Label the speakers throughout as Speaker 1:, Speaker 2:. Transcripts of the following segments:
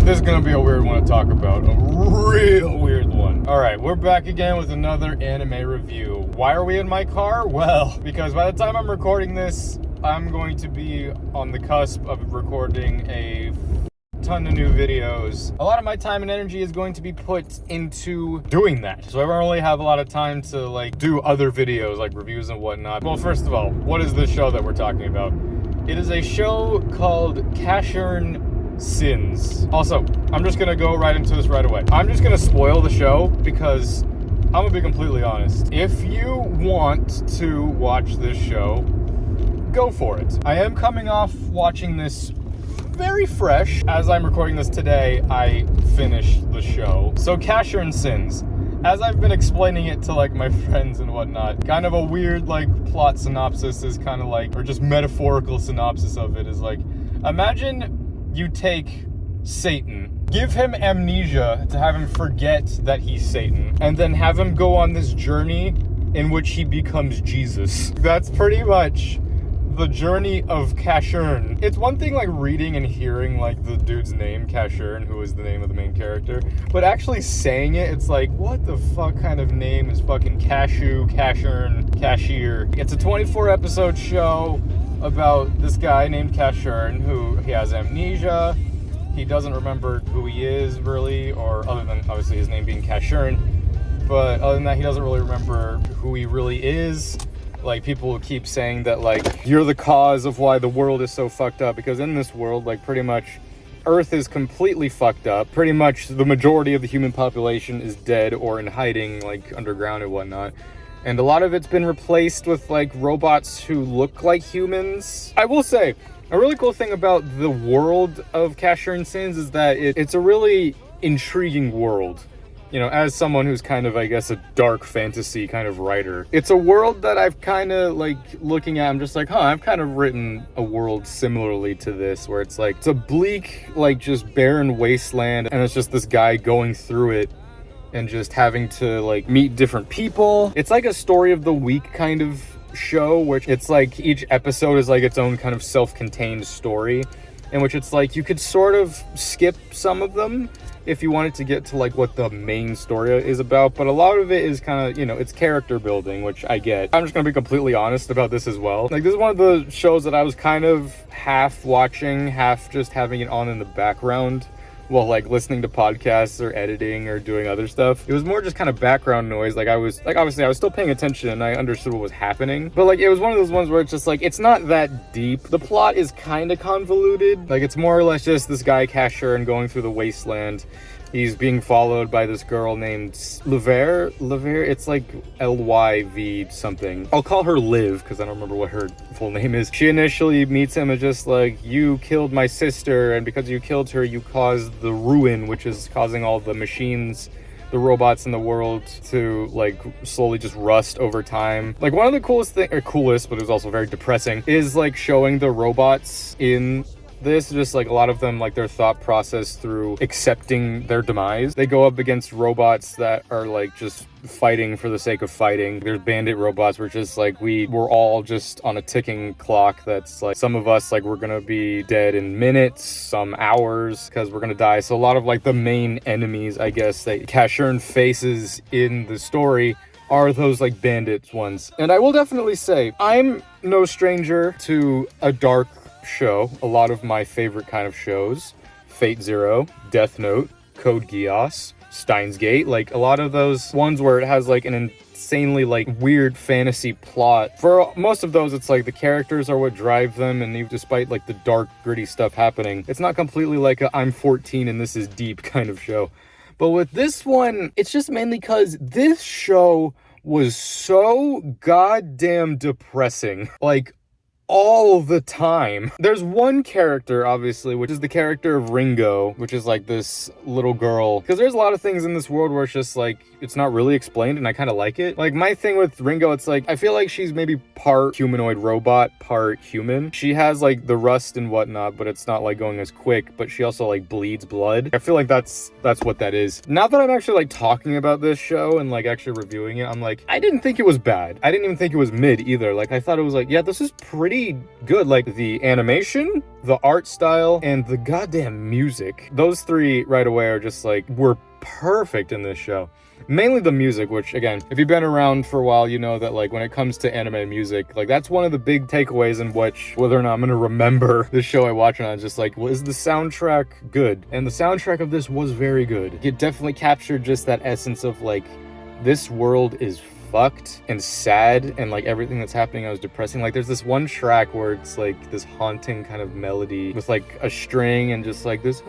Speaker 1: This is gonna be a weird one to talk about. A real weird one. Alright, we're back again with another anime review. Why are we in my car? Well, because by the time I'm recording this, I'm going to be on the cusp of recording a ton of new videos. A lot of my time and energy is going to be put into doing that. So I don't really have a lot of time to like do other videos like reviews and whatnot. Well, first of all, what is this show that we're talking about? It is a show called Casshern Sins. Also, I'm just gonna go right into this right away. I'm just gonna spoil the show because I'm gonna be completely honest. If you want to watch this show, go for it. I am coming off watching this very fresh. As I'm recording this today, I finished the show. So Casshern Sins, as I've been explaining it to like my friends and whatnot, kind of a weird like plot synopsis is kind of like, or just metaphorical synopsis of it is like, imagine you take Satan, give him amnesia to have him forget that he's Satan, and then have him go on this journey in which he becomes Jesus. That's pretty much the journey of Casshern. It's one thing like reading and hearing like the dude's name, Casshern, who is the name of the main character, but actually saying it, it's like, what the fuck kind of name is fucking Cashew, Casshern, Cashier? It's a 24 episode show about this guy named Casshern who he has amnesia. He doesn't remember who he is really, or other than obviously his name being Casshern, but other than that he doesn't really remember who he really is. Like, people keep saying that like you're the cause of why the world is so fucked up, because in this world like pretty much Earth is completely fucked up. Pretty much the majority of the human population is dead or in hiding like underground and whatnot. And a lot of it's been replaced with like robots who look like humans. I will say, a really cool thing about the world of Casshern Sins is that it's a really intriguing world. You know, as someone who's kind of, I guess, a dark fantasy kind of writer, it's a world that I've kind of like looking at, I'm just like, I've kind of written a world similarly to this, where it's like, it's a bleak, like just barren wasteland, and it's just this guy going through it and just having to like meet different people. It's like a story of the week kind of show, which it's like each episode is like its own kind of self-contained story, in which it's like you could sort of skip some of them if you wanted to get to like what the main story is about, but a lot of it is kind of, you know, it's character building, which I get. I'm just gonna be completely honest about this as well. Like, this is one of the shows that I was kind of half watching, half just having it on in the background while like listening to podcasts or editing or doing other stuff. It was more just kind of background noise. Like, I was like, obviously I was still paying attention and I understood what was happening, but like it was one of those ones where it's just like, it's not that deep. The plot is kind of convoluted. Like, it's more or less just this guy Casshern going through the wasteland. He's being followed by this girl named Lyv. It's like Lyv something. I'll call her Liv because I don't remember what her full name is. She initially meets him as just like, you killed my sister, and because you killed her, you caused the ruin, which is causing all the machines, the robots in the world to like slowly just rust over time. Like, one of the coolest, but it was also very depressing, is like showing the robots in this, just like a lot of them, like their thought process through accepting their demise. They go up against robots that are like just fighting for the sake of fighting. There's bandit robots where just like we're all just on a ticking clock that's like, some of us like we're gonna be dead in minutes, some hours, because we're gonna die. So a lot of like the main enemies, I guess, that Casshern faces in the story are those like bandits ones. And I will definitely say, I'm no stranger to a dark show. A lot of my favorite kind of shows, Fate Zero, Death Note, Code Geass, Steins Gate, like a lot of those ones where it has like an insanely like weird fantasy plot. For most of those, it's like the characters are what drive them, and despite like the dark gritty stuff happening, it's not completely like a I'm 14 and this is deep kind of show. But with this one, it's just mainly because this show was so goddamn depressing. Like, all the time. There's one character, obviously, which is the character of Ringo, which is like this little girl. Because there's a lot of things in this world where it's just like, it's not really explained, and I kind of like it. Like, my thing with Ringo, it's like, I feel like she's maybe part humanoid robot, part human. She has like the rust and whatnot, but it's not like going as quick, but she also like bleeds blood. I feel like that's what that is. Now that I'm actually like talking about this show and like actually reviewing it, I'm like, I didn't think it was bad. I didn't even think it was mid either. Like, I thought it was like, yeah, this is pretty pretty good. Like the animation, the art style, and the goddamn music. Those three right away are just like, were perfect in this show. Mainly the music, which again, if you've been around for a while, you know that like when it comes to anime music, like that's one of the big takeaways in which whether or not I'm gonna remember the show I watch on. It's just like, well, is the soundtrack good? And the soundtrack of this was very good. It definitely captured just that essence of like, this world is fucked and sad, and like everything that's happening was depressing. Like there's this one track where it's like this haunting kind of melody with like a string and just like this,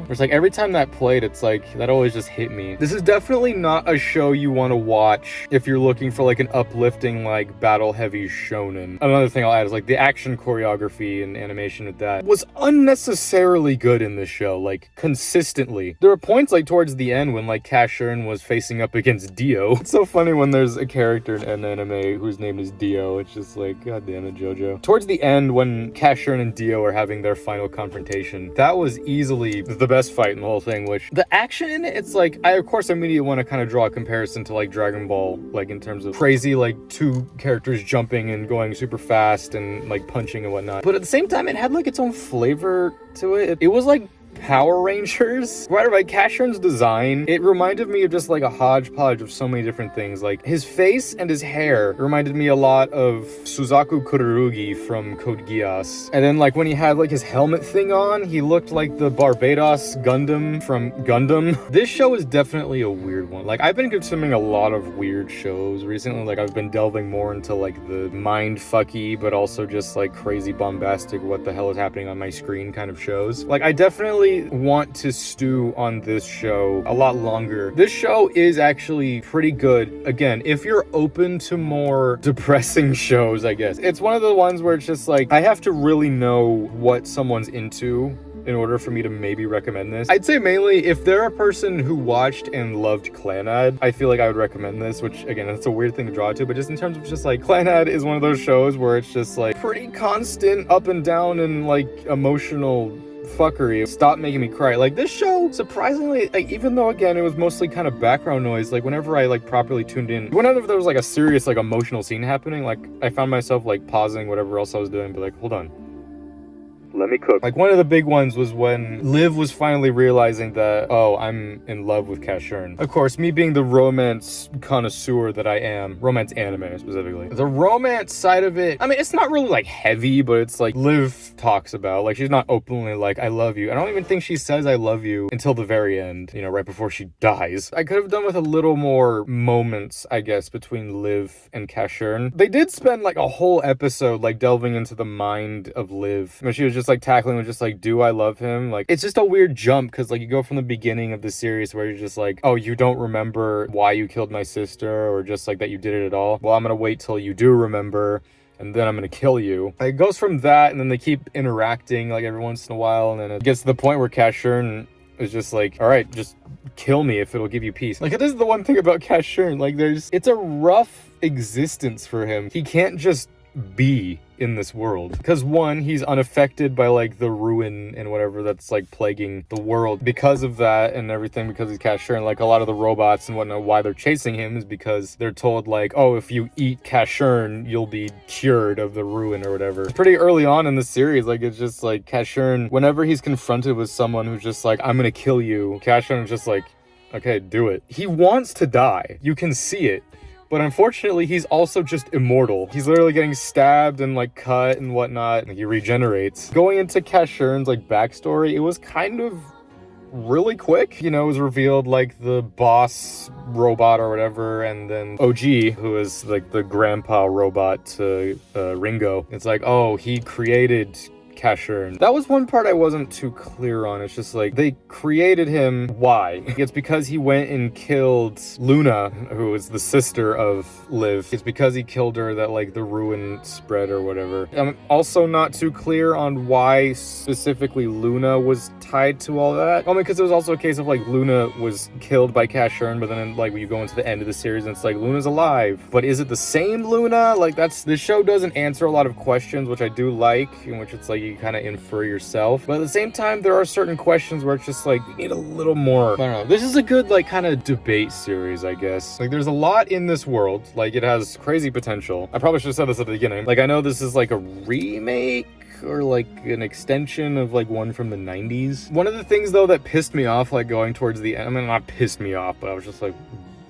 Speaker 1: it's like every time that played, it's like that always just hit me. This is definitely not a show you want to watch if you're looking for like an uplifting, like battle heavy shonen. Another thing I'll add is like the action choreography and animation with that was unnecessarily good in this show, like consistently. There were points like towards the end when like Casshern was facing up against Dio. It's so funny when there's a character in an anime whose name is Dio. It's just like, god damn it, JoJo. Towards the end when Casshern and Dio are having their final confrontation, that was easily the best fight in the whole thing, which the action in it, it's like, I of course immediately want to kind of draw a comparison to like Dragon Ball, like in terms of crazy like two characters jumping and going super fast and like punching and whatnot, but at the same time it had like its own flavor to it. It was like Power Rangers. Right, by Casshern's design, it reminded me of just like a hodgepodge of so many different things. Like his face and his hair reminded me a lot of Suzaku Kururugi from Code Geass. And then like when he had like his helmet thing on, he looked like the Barbados Gundam from Gundam. This show is definitely a weird one. Like I've been consuming a lot of weird shows recently. Like I've been delving more into like the mind-fucky, but also just like crazy bombastic, what the hell is happening on my screen kind of shows. Like I definitely want to stew on this show a lot longer. This show is actually pretty good. Again, if you're open to more depressing shows, I guess. It's one of the ones where it's just like, I have to really know what someone's into in order for me to maybe recommend this. I'd say mainly if they're a person who watched and loved Clannad, I feel like I would recommend this, which again, that's a weird thing to draw to, but just in terms of just like, Clannad is one of those shows where it's just like pretty constant up and down and like emotional fuckery. Stop making me cry. Like this show, surprisingly, like even though again it was mostly kind of background noise, like whenever I like properly tuned in, whenever there was like a serious like emotional scene happening, like I found myself like pausing whatever else I was doing and be like, hold on, let me cook. Like one of the big ones was when Liv was finally realizing that, oh, I'm in love with Casshern. Of course, me being the romance connoisseur that I am, romance anime specifically, the romance side of it, I mean, it's not really like heavy, but it's like Liv talks about, like she's not openly like, I love you. I don't even think she says I love you until the very end, you know, right before she dies. I could have done with a little more moments, I guess, between Liv and Casshern. They did spend like a whole episode like delving into the mind of Liv. I mean, she was just like tackling with just like, do I love him? Like it's just a weird jump because like you go from the beginning of the series where you're just like, oh, you don't remember why you killed my sister or just like that you did it at all. Well, I'm gonna wait till you do remember and then I'm gonna kill you. It goes from that and then they keep interacting like every once in a while and then it gets to the point where Casshern is just like, all right, just kill me if it'll give you peace. Like, this is the one thing about Casshern. Like, it's a rough existence for him. He can't just be in this world because one, he's unaffected by like the ruin and whatever that's like plaguing the world because of that and everything, because he's Casshern. Like a lot of the robots and whatnot, why they're chasing him is because they're told like, oh, if you eat Casshern you'll be cured of the ruin or whatever. Pretty early on in the series, like it's just like Casshern, whenever he's confronted with someone who's just like, I'm gonna kill you, Casshern is just like, okay, do it. He wants to die, you can see it. But unfortunately, he's also just immortal. He's literally getting stabbed and like cut and whatnot. And he regenerates. Going into Casshern's like backstory, it was kind of really quick. You know, it was revealed like the boss robot or whatever, and then OG, who is like the grandpa robot to Ringo. It's like, oh, he created Casshern. That was one part I wasn't too clear on. It's just like, they created him. Why? It's because he went and killed Luna, who is the sister of Liv. It's because he killed her that like the ruin spread or whatever. I'm also not too clear on why specifically Luna was tied to all that. Only because it was also a case of like Luna was killed by Casshern, but then like when you go into the end of the series and it's like Luna's alive. But is it the same Luna? Like this show doesn't answer a lot of questions, which I do like, in which it's like really kind of infer yourself. But at the same time, there are certain questions where it's just like, you need a little more, I don't know. This is a good like kind of debate series, I guess. Like there's a lot in this world. Like it has crazy potential. I probably should have said this at the beginning. Like I know this is like a remake or like an extension of like one from the 90s. One of the things though that pissed me off like going towards the end, I mean not pissed me off, but I was just like,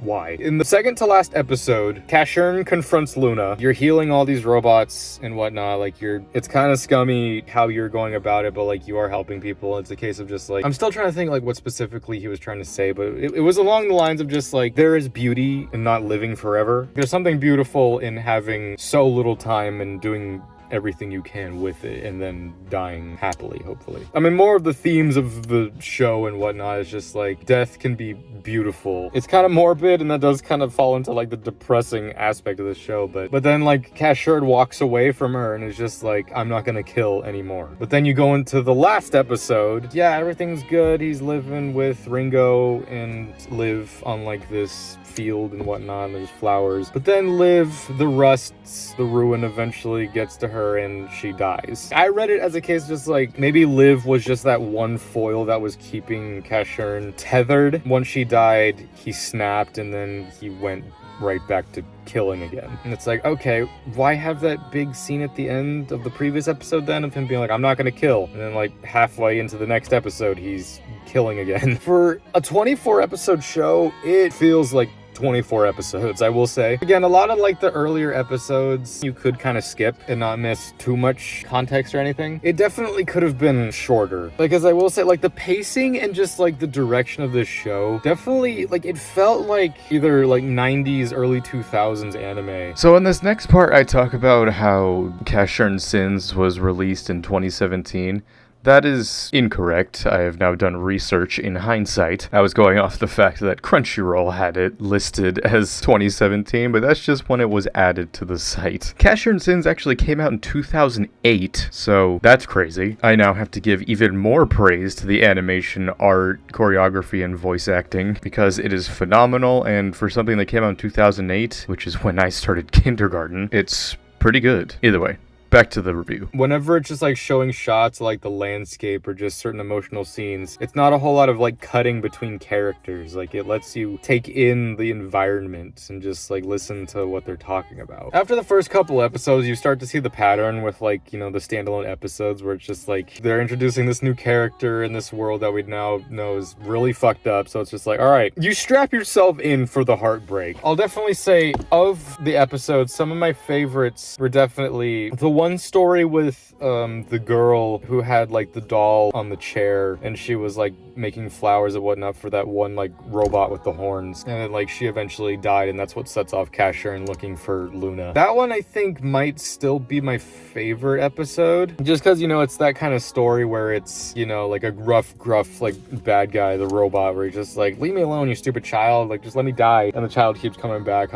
Speaker 1: why? In the second to last episode, Casshern confronts Luna. You're healing all these robots and whatnot. Like it's kind of scummy how you're going about it, but like you are helping people. It's a case of just like, I'm still trying to think like what specifically he was trying to say, but it was along the lines of just like, there is beauty in not living forever. There's something beautiful in having so little time and doing everything you can with it and then dying happily, hopefully. I mean, more of the themes of the show and whatnot is just like death can be beautiful. It's kind of morbid and that does kind of fall into like the depressing aspect of the show, but then like Casshern walks away from her and is just like, I'm not gonna kill anymore. But then you go into the last episode, yeah, everything's good. He's living with Ringo and Liv on like this field and whatnot, and there's flowers. But then Liv, the ruin eventually gets to her and she dies. I read it as a case just like maybe Liv was just that one foil that was keeping Casshern tethered. Once she died, he snapped and then he went right back to killing again. And it's like, okay, why have that big scene at the end of the previous episode then of him being like, I'm not gonna kill, and then like halfway into the next episode he's killing again. For a 24 episode show, it feels like 24 episodes, I will say. Again, a lot of like the earlier episodes you could kind of skip and not miss too much context or anything. It definitely could have been shorter. Like, as I will say, like the pacing and just like the direction of this show, definitely like it felt like either like 90s, early 2000s anime.
Speaker 2: So in this next part, I talk about how Casshern Sins was released in 2017. That is incorrect. I have now done research in hindsight. I was going off the fact that Crunchyroll had it listed as 2017, but that's just when it was added to the site. Casshern Sins actually came out in 2008, so that's crazy. I now have to give even more praise to the animation, art, choreography, and voice acting, because it is phenomenal, and for something that came out in 2008, which is when I started kindergarten, it's pretty good. Either way. Back to the review.
Speaker 1: Whenever it's just like showing shots of like the landscape or just certain emotional scenes, it's not a whole lot of like cutting between characters. Like it lets you take in the environment and just like listen to what they're talking about. After the first couple episodes, you start to see the pattern with like, you know, the standalone episodes where it's just like they're introducing this new character in this world that we now know is really fucked up. So it's just like, all right, you strap yourself in for the heartbreak. I'll definitely say of the episodes, some of my favorites were definitely the one story with the girl who had like the doll on the chair and she was like making flowers and whatnot for that one like robot with the horns, and then like she eventually died, and that's what sets off Casshern looking for Luna. That one I think might still be my favorite episode, just because, you know, it's that kind of story where it's, you know, like a gruff like bad guy, the robot, where he's just like, leave me alone, you stupid child, like just let me die, and the child keeps coming back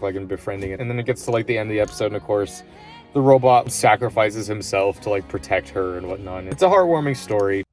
Speaker 1: like and befriending it, and then it gets to like the end of the episode and of course the robot sacrifices himself to like protect her and whatnot. It's a heartwarming story.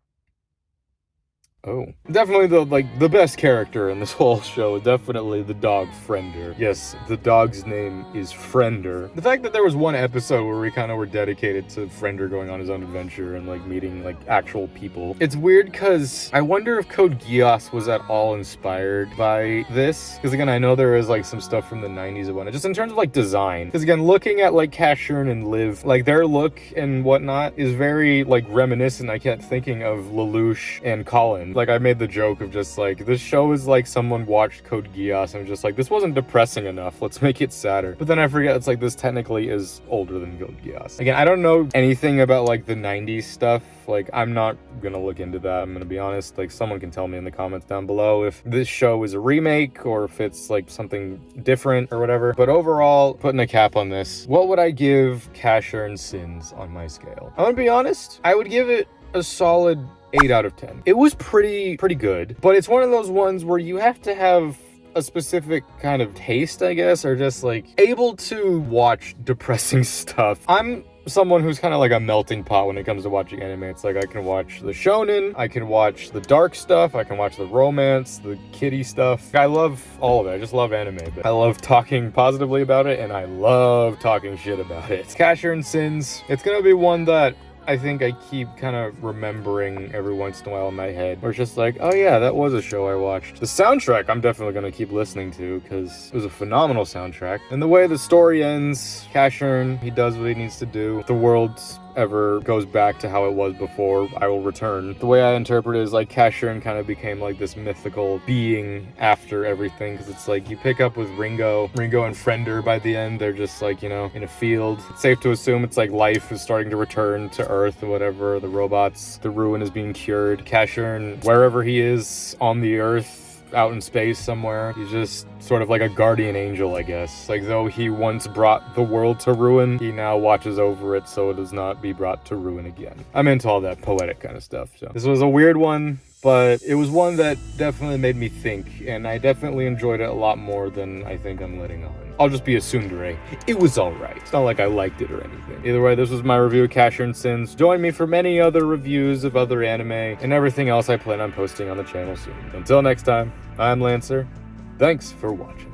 Speaker 1: Oh, definitely the best character in this whole show, definitely the dog Friender. Yes, the dog's name is Friender. The fact that there was one episode where we kind of were dedicated to Friender going on his own adventure and like meeting like actual people. It's weird because I wonder if Code Geass was at all inspired by this. Because again, I know there is like some stuff from the 90s and whatnot, just in terms of like design. Because again, looking at like Casshern and Liv, like their look and whatnot is very like reminiscent. I kept thinking of Lelouch and Colin. Like I made the joke of just like, this show is like someone watched Code Geass and was just like, this wasn't depressing enough, let's make it sadder. But then I forget it's like this technically is older than Code Geass. Again, I don't know anything about like the 90s stuff. Like I'm not gonna look into that, I'm gonna be honest. Like someone can tell me in the comments down below if this show is a remake or if it's like something different or whatever. But overall, putting a cap on this, what would I give Casshern Sins on my scale? I'm gonna be honest, I would give it a solid 8 out of 10. It was pretty good, but it's one of those ones where you have to have a specific kind of taste, I guess, or just like able to watch depressing stuff. I'm someone who's kind of like a melting pot when it comes to watching anime. It's like I can watch the shonen, I can watch the dark stuff, I can watch the romance, the kiddie stuff. I love all of it. I just love anime, but I love talking positively about it and I love talking shit about it. Casshern Sins, it's gonna be one that I think I keep kind of remembering every once in a while in my head, where it's just like, oh yeah, that was a show I watched. The soundtrack I'm definitely going to keep listening to, because it was a phenomenal soundtrack. And the way the story ends, Casshern, he does what he needs to do. If the world ever goes back to how it was before, I will return. The way I interpret it is like Casshern kind of became like this mythical being after everything, because it's like you pick up with Ringo and Frender by the end. They're just like, in a field. It's safe to assume it's like life is starting to return to Earth or whatever. The robots, the ruin is being cured. Casshern, wherever he is on the Earth, out in space somewhere, he's just sort of like a guardian angel, I guess. Like, though he once brought the world to ruin, he now watches over it so it does not be brought to ruin again. I'm into all that poetic kind of stuff. So this was a weird one, but it was one that definitely made me think, and I definitely enjoyed it a lot more than I think I'm letting on. I'll just be a tsundere. It was alright. It's not like I liked it or anything. Either way, this was my review of Casshern Sins. Join me for many other reviews of other anime and everything else I plan on posting on the channel soon. Until next time, I'm Lancer. Thanks for watching.